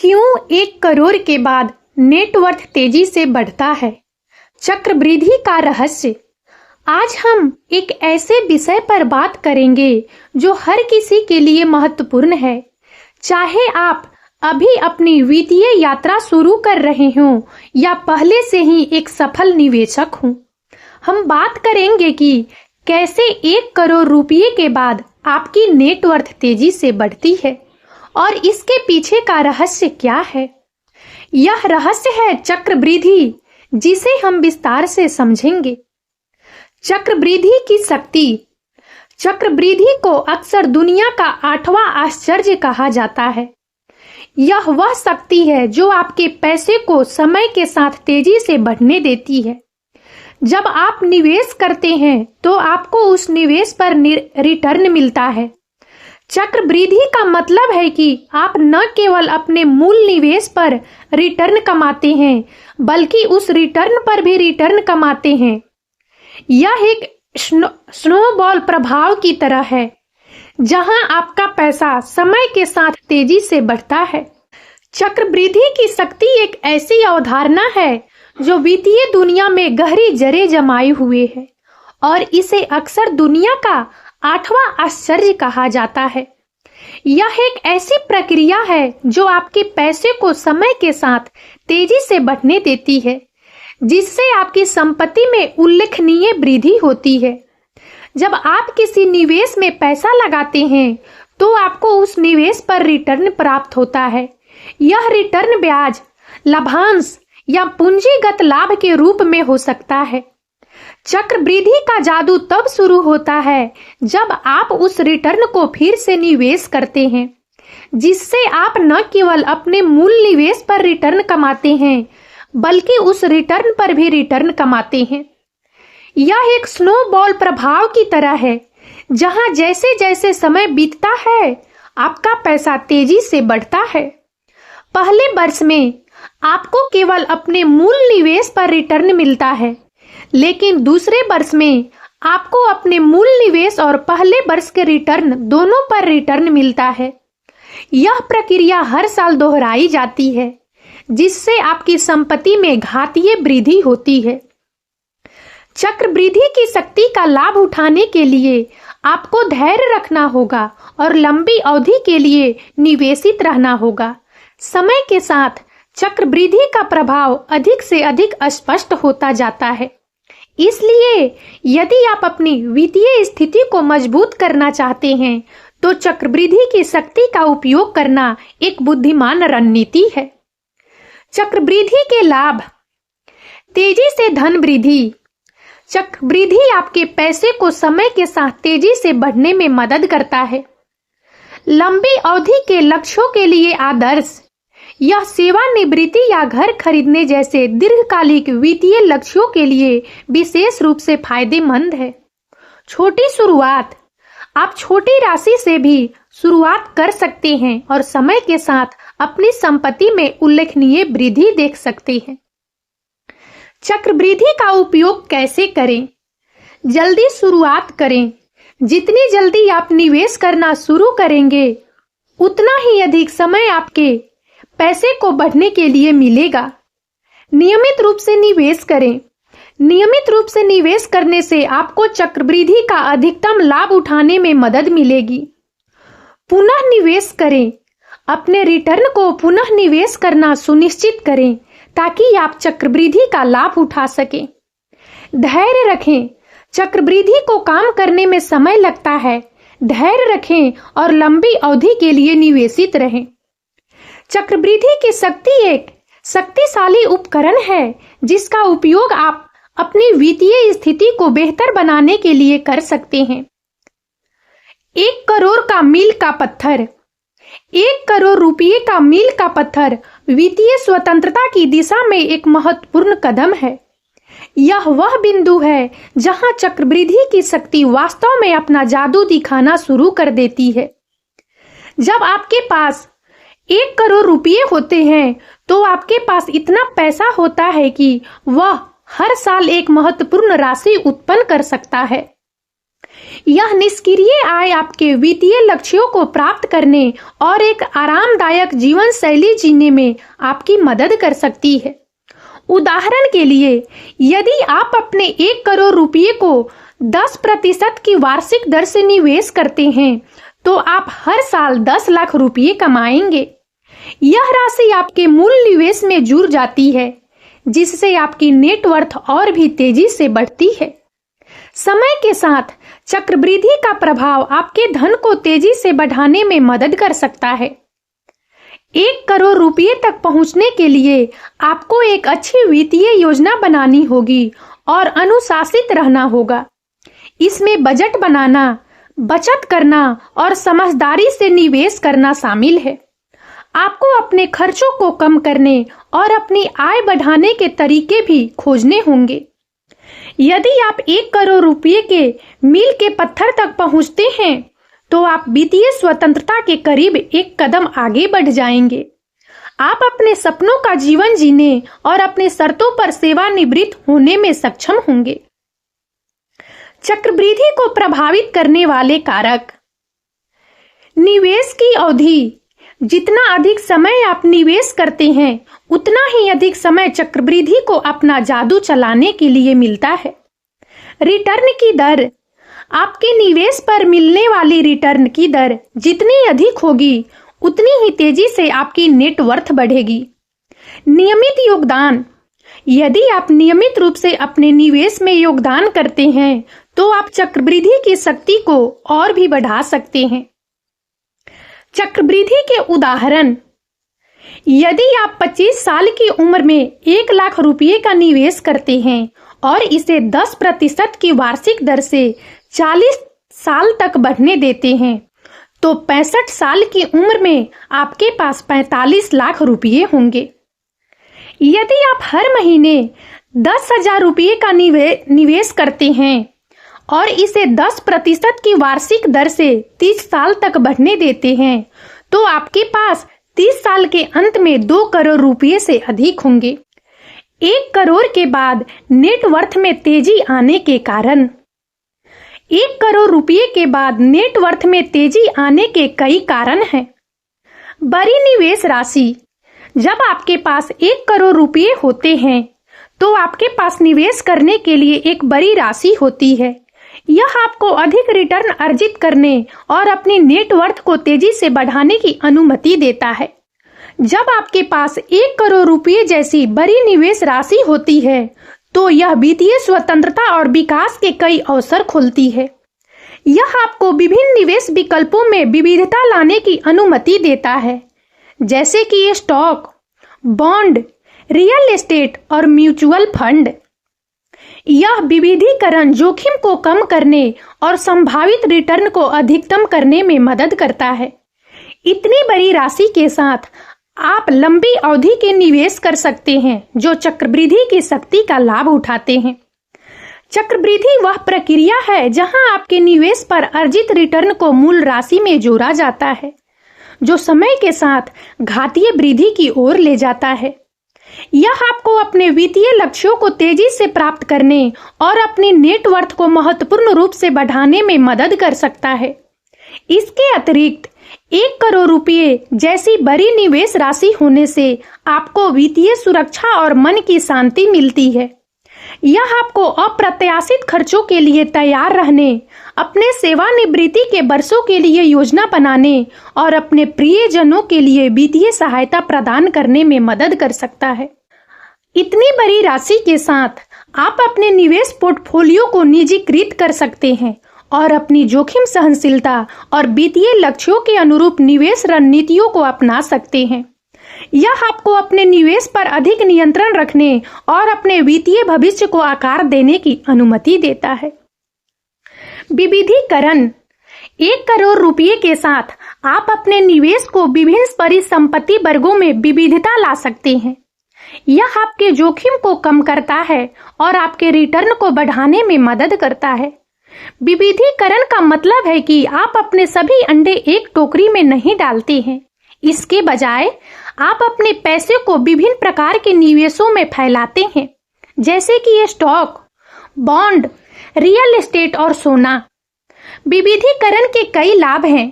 क्यों 1 करोड़ के बाद नेटवर्थ तेजी से बढ़ता है? चक्रवृद्धि का रहस्य। आज हम एक ऐसे विषय पर बात करेंगे जो हर किसी के लिए महत्वपूर्ण है, चाहे आप अभी अपनी वित्तीय यात्रा शुरू कर रहे हों या पहले से ही एक सफल निवेशक हों। हम बात करेंगे कि कैसे 1 करोड़ रुपये के बाद आपकी नेटवर्थ तेजी से बढ़ती है और इसके पीछे का रहस्य क्या है। यह रहस्य है चक्रवृद्धि, जिसे हम विस्तार से समझेंगे। चक्रवृद्धि की शक्ति। चक्रवृद्धि को अक्सर दुनिया का 8वां आश्चर्य कहा जाता है। यह वह शक्ति है जो आपके पैसे को समय के साथ तेजी से बढ़ने देती है। जब आप निवेश करते हैं तो आपको उस निवेश पर रिटर्न मिलता है। चक्रवृद्धि का मतलब है कि आप न केवल अपने मूल निवेश पर रिटर्न कमाते हैं, बल्कि उस रिटर्न पर भी रिटर्न कमाते हैं। यह एक स्नोबॉल प्रभाव की तरह है, जहां आपका पैसा समय के साथ तेजी से बढ़ता है। चक्रवृद्धि की शक्ति एक ऐसी अवधारणा है जो वित्तीय दुनिया में गहरी जड़ें जमाए हुए है और इसे अक्सर दुनिया का 8वां आश्चर्य कहा जाता है। यह एक ऐसी प्रक्रिया है जो आपके पैसे को समय के साथ तेजी से बढ़ने देती है, जिससे आपकी संपत्ति में उल्लेखनीय वृद्धि होती है। जब आप किसी निवेश में पैसा लगाते हैं तो आपको उस निवेश पर रिटर्न प्राप्त होता है। यह रिटर्न ब्याज, लाभांश या पूंजीगत लाभ के रूप में हो सकता है। चक्रवृद्धि का जादू तब शुरू होता है जब आप उस रिटर्न को फिर से निवेश करते हैं, जिससे आप न केवल अपने मूल निवेश पर रिटर्न कमाते हैं, बल्कि उस रिटर्न पर भी रिटर्न कमाते हैं। यह एक स्नोबॉल प्रभाव की तरह है, जहां जैसे जैसे समय बीतता है आपका पैसा तेजी से बढ़ता है। पहले वर्ष में आपको केवल अपने मूल निवेश पर रिटर्न मिलता है, लेकिन दूसरे वर्ष में आपको अपने मूल निवेश और पहले वर्ष के रिटर्न दोनों पर रिटर्न मिलता है। यह प्रक्रिया हर साल दोहराई जाती है, जिससे आपकी संपत्ति में घातीय वृद्धि होती है। चक्रवृद्धि की शक्ति का लाभ उठाने के लिए आपको धैर्य रखना होगा और लंबी अवधि के लिए निवेशित रहना होगा। समय के साथ चक्रवृद्धि का प्रभाव अधिक से अधिक स्पष्ट होता जाता है। इसलिए यदि आप अपनी वित्तीय स्थिति को मजबूत करना चाहते हैं, तो चक्रवृद्धि की शक्ति का उपयोग करना एक बुद्धिमान रणनीति है। चक्रवृद्धि के लाभ। तेजी से धन वृद्धि। चक्रवृद्धि आपके पैसे को समय के साथ तेजी से बढ़ने में मदद करता है। लंबी अवधि के लक्ष्यों के लिए आदर्श। यह सेवानिवृत्ति या घर खरीदने जैसे दीर्घकालिक वित्तीय लक्ष्यों के लिए विशेष रूप से फायदेमंद है। छोटी शुरुआत। आप छोटी राशि से भी शुरुआत कर सकते हैं और समय के साथ अपनी संपत्ति में उल्लेखनीय वृद्धि देख सकते हैं। चक्रवृद्धि का उपयोग कैसे करें? जल्दी शुरुआत करें। जितनी जल्दी आप निवेश करना शुरू करेंगे, उतना ही अधिक समय आपके पैसे को बढ़ने के लिए मिलेगा। नियमित रूप से निवेश करें। नियमित रूप से निवेश करने से आपको चक्रवृद्धि का अधिकतम लाभ उठाने में मदद मिलेगी। पुनः निवेश करें। अपने रिटर्न को पुनः निवेश करना सुनिश्चित करें ताकि आप चक्रवृद्धि का लाभ उठा सकें। धैर्य रखें। चक्रवृद्धि को काम करने में समय लगता है। धैर्य रखें और लंबी अवधि के लिए निवेशित रहें। चक्रवृद्धि की शक्ति एक शक्तिशाली उपकरण है, जिसका उपयोग आप अपनी वित्तीय स्थिति को बेहतर बनाने के लिए कर सकते हैं। 1 करोड़ का मील का पत्थर। 1 करोड़ रुपये का मील का पत्थर वित्तीय स्वतंत्रता की दिशा में एक महत्वपूर्ण कदम है। यह वह बिंदु है जहां चक्रवृद्धि की शक्ति वास्तव में अपना जादू दिखाना शुरू कर देती है। जब आपके पास 1 करोड़ रुपये होते हैं, तो आपके पास इतना पैसा होता है कि वह हर साल एक महत्वपूर्ण राशि उत्पन्न कर सकता है। यह निष्क्रिय आय आपके वित्तीय लक्ष्यों को प्राप्त करने और एक आरामदायक जीवन शैली जीने में आपकी मदद कर सकती है। उदाहरण के लिए, यदि आप अपने 1 करोड़ रुपये को 10% की वार्षिक दर से निवेश करते हैं, तो आप हर साल 10 लाख रुपये कमाएंगे। यह राशि आपके मूल निवेश में जुड़ जाती है, जिससे आपकी नेटवर्थ और भी तेजी से बढ़ती है। समय के साथ चक्रवृद्धि का प्रभाव आपके धन को तेजी से बढ़ाने में मदद कर सकता है। 1 करोड़ रुपये तक पहुंचने के लिए आपको एक अच्छी वित्तीय योजना बनानी होगी और अनुशासित रहना होगा। इसमें बजट बनाना, बचत करना और समझदारी से निवेश करना शामिल है। आपको अपने खर्चों को कम करने और अपनी आय बढ़ाने के तरीके भी खोजने होंगे। यदि आप 1 करोड़ रुपये के मील के पत्थर तक पहुंचते हैं, तो आप वित्तीय स्वतंत्रता के करीब एक कदम आगे बढ़ जाएंगे। आप अपने सपनों का जीवन जीने और अपने शर्तों पर सेवानिवृत्त होने में सक्षम होंगे। चक्रवृद्धि को प्रभावित करने वाले कारक। निवेश की अवधि। जितना अधिक समय आप निवेश करते हैं, उतना ही अधिक समय चक्रवृद्धि को अपना जादू चलाने के लिए मिलता है। रिटर्न की दर। आपके निवेश पर मिलने वाली रिटर्न की दर जितनी अधिक होगी, उतनी ही तेजी से आपकी नेटवर्थ बढ़ेगी। नियमित योगदान। यदि आप नियमित रूप से अपने निवेश में योगदान करते हैं, तो आप चक्रवृद्धि की शक्ति को और भी बढ़ा सकते हैं। चक्रवृद्धि के उदाहरण। यदि आप 25 साल की उम्र में 1 लाख रुपये का निवेश करते हैं और इसे 10% की वार्षिक दर से 40 साल तक बढ़ने देते हैं, तो 65 साल की उम्र में आपके पास 45 लाख रुपये होंगे। यदि आप हर महीने 10,000 रुपये का निवेश करते हैं और इसे 10% की वार्षिक दर से 30 साल तक बढ़ने देते हैं, तो आपके पास 30 साल के अंत में 2 करोड़ रुपये से अधिक होंगे। 1 करोड़ के बाद नेटवर्थ में तेजी आने के कारण। 1 करोड़ रुपये के बाद नेटवर्थ में तेजी आने के कई कारण हैं। बड़ी निवेश राशि। जब आपके पास 1 करोड़ रुपये होते हैं, तो आपके पास निवेश करने के लिए एक बड़ी राशि होती है। यह आपको अधिक रिटर्न अर्जित करने और अपनी नेटवर्थ को तेजी से बढ़ाने की अनुमति देता है। जब आपके पास 1 करोड़ रुपये जैसी बड़ी निवेश राशि होती है, तो यह वित्तीय स्वतंत्रता और विकास के कई अवसर खोलती है। यह आपको विभिन्न निवेश विकल्पों में विविधता लाने की अनुमति देता है, जैसे कि स्टॉक, बॉन्ड, रियल एस्टेट और म्यूचुअल फंड। यह विविधीकरण जोखिम को कम करने और संभावित रिटर्न को अधिकतम करने में मदद करता है। इतनी बड़ी राशि के साथ आप लंबी अवधि के निवेश कर सकते हैं, जो चक्रवृद्धि की शक्ति का लाभ उठाते हैं। चक्रवृद्धि वह प्रक्रिया है जहां आपके निवेश पर अर्जित रिटर्न को मूल राशि में जोड़ा जाता है, जो समय के साथ घातीय वृद्धि की ओर ले जाता है। यह आपको अपने वित्तीय लक्ष्यों को तेजी से प्राप्त करने और अपनी नेटवर्थ को महत्वपूर्ण रूप से बढ़ाने में मदद कर सकता है। इसके अतिरिक्त 1 करोड़ रुपये जैसी बड़ी निवेश राशि होने से आपको वित्तीय सुरक्षा और मन की शांति मिलती है। यह आपको अप्रत्याशित खर्चों के लिए तैयार रहने, अपने सेवानिवृत्ति के वर्षों के लिए योजना बनाने और अपने प्रियजनों के लिए वित्तीय सहायता प्रदान करने में मदद कर सकता है। इतनी बड़ी राशि के साथ आप अपने निवेश पोर्टफोलियो को निजीकृत कर सकते हैं और अपनी जोखिम सहनशीलता और वित्तीय लक्ष्यों के अनुरूप निवेश रणनीतियों को अपना सकते हैं। यह आपको अपने निवेश पर अधिक नियंत्रण रखने और अपने वित्तीय भविष्य को आकार देने की अनुमति देता है। विविधीकरण। 1 करोड़ रुपये के साथ आप अपने निवेश को विभिन्न परिसंपत्ति वर्गों में विविधता ला सकते हैं। यह आपके जोखिम को कम करता है और आपके रिटर्न को बढ़ाने में मदद करता है। विविधीकरण का मतलब है कि आप अपने सभी अंडे एक टोकरी में नहीं डालते हैं। इसके बजाय आप अपने पैसे को विभिन्न प्रकार के निवेशों में फैलाते हैं, जैसे कि स्टॉक, बॉन्ड, रियल एस्टेट और सोना। विविधीकरण के कई लाभ हैं।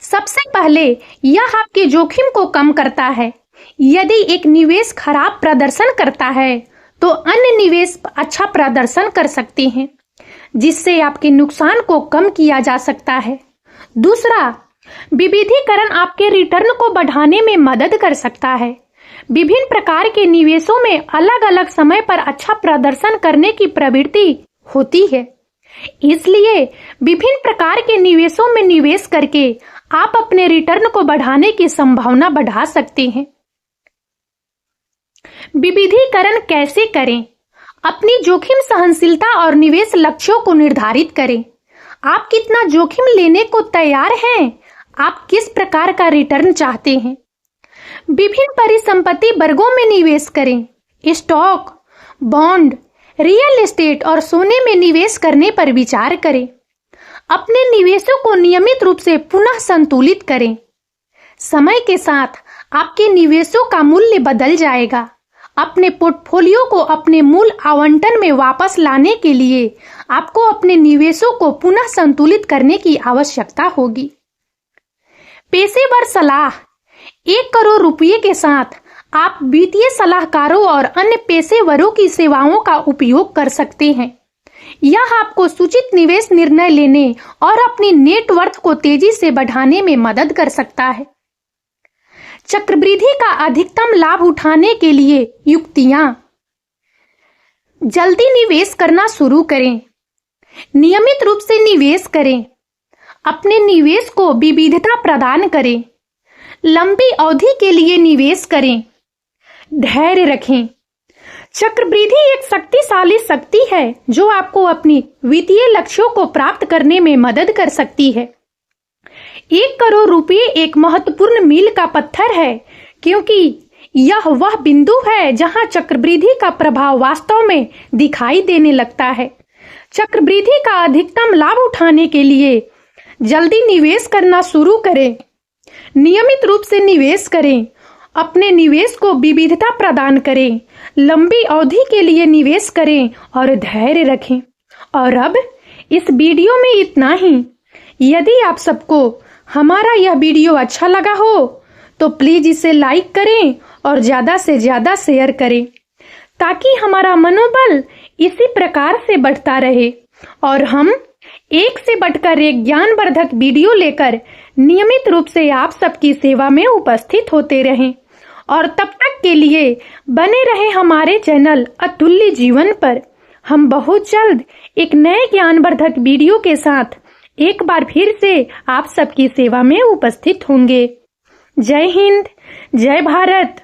सबसे पहले यह आपके जोखिम को कम करता है। यदि एक निवेश खराब प्रदर्शन करता है तो अन्य निवेश अच्छा प्रदर्शन कर सकते हैं, जिससे आपके नुकसान को कम किया जा सकता है। दूसरा, विविधीकरण आपके रिटर्न को बढ़ाने में मदद कर सकता है। विभिन्न प्रकार के निवेशों में अलग-अलग समय पर अच्छा प्रदर्शन करने की प्रवृत्ति होती है। इसलिए विभिन्न प्रकार के निवेशों में निवेश करके आप अपने रिटर्न को बढ़ाने की संभावना बढ़ा सकते हैं। विविधीकरण कैसे करें? अपनी जोखिम सहनशीलता और निवेश लक्ष्यों को निर्धारित करें। आप कितना जोखिम लेने को तैयार हैं? आप किस प्रकार का रिटर्न चाहते हैं? विभिन्न परिसंपत्ति वर्गों में निवेश करें। स्टॉक, बॉन्ड, रियल एस्टेट और सोने में निवेश करने पर विचार करें। अपने निवेशों को नियमित रूप से पुनः संतुलित करें। समय के साथ आपके निवेशों का मूल्य बदल जाएगा। अपने पोर्टफोलियो को अपने मूल आवंटन में वापस लाने के लिए आपको अपने निवेशों को पुनः संतुलित करने की आवश्यकता होगी। पेशेवर सलाह। 1 करोड़ रुपये के साथ आप वित्तीय सलाहकारों और अन्य पेशेवरों की सेवाओं का उपयोग कर सकते हैं। यह आपको सूचित निवेश निर्णय लेने और अपनी नेटवर्थ को तेजी से बढ़ाने में मदद कर सकता है। चक्रवृद्धि का अधिकतम लाभ उठाने के लिए युक्तियां। जल्दी निवेश करना शुरू करें। नियमित रूप से निवेश करें। अपने निवेश को विविधता प्रदान करें। लंबी अवधि के लिए निवेश करें। धैर्य रखें। चक्रवृद्धि एक शक्तिशाली शक्ति है जो आपको अपनी वित्तीय लक्ष्यों को प्राप्त करने में मदद कर सकती है। 1 करोड़ रुपये एक महत्वपूर्ण मील का पत्थर है, क्योंकि यह वह बिंदु है जहां चक्रवृद्धि का प्रभाव वास्तव में दिखाई देने लगता है। चक्रवृद्धि का अधिकतम लाभ उठाने के लिए जल्दी निवेश करना शुरू करें। नियमित रूप से निवेश करें। अपने निवेश को विविधता प्रदान करें। लंबी अवधि के लिए निवेश करें और धैर्य रखें। और अब इस वीडियो में इतना ही। यदि आप सबको हमारा यह वीडियो अच्छा लगा हो तो प्लीज इसे लाइक करें और ज्यादा से ज्यादा शेयर करें, ताकि हमारा मनोबल इसी प्रकार से बढ़ता रहे और हम एक से बढ़कर एक ज्ञानवर्धक वीडियो लेकर नियमित रूप से आप सबकी सेवा में उपस्थित होते रहें। और तब तक के लिए बने रहे हमारे चैनल अतुल्य जीवन पर। हम बहुत जल्द एक नए ज्ञानवर्धक वीडियो के साथ एक बार फिर से आप सबकी सेवा में उपस्थित होंगे। जय हिंद, जय भारत।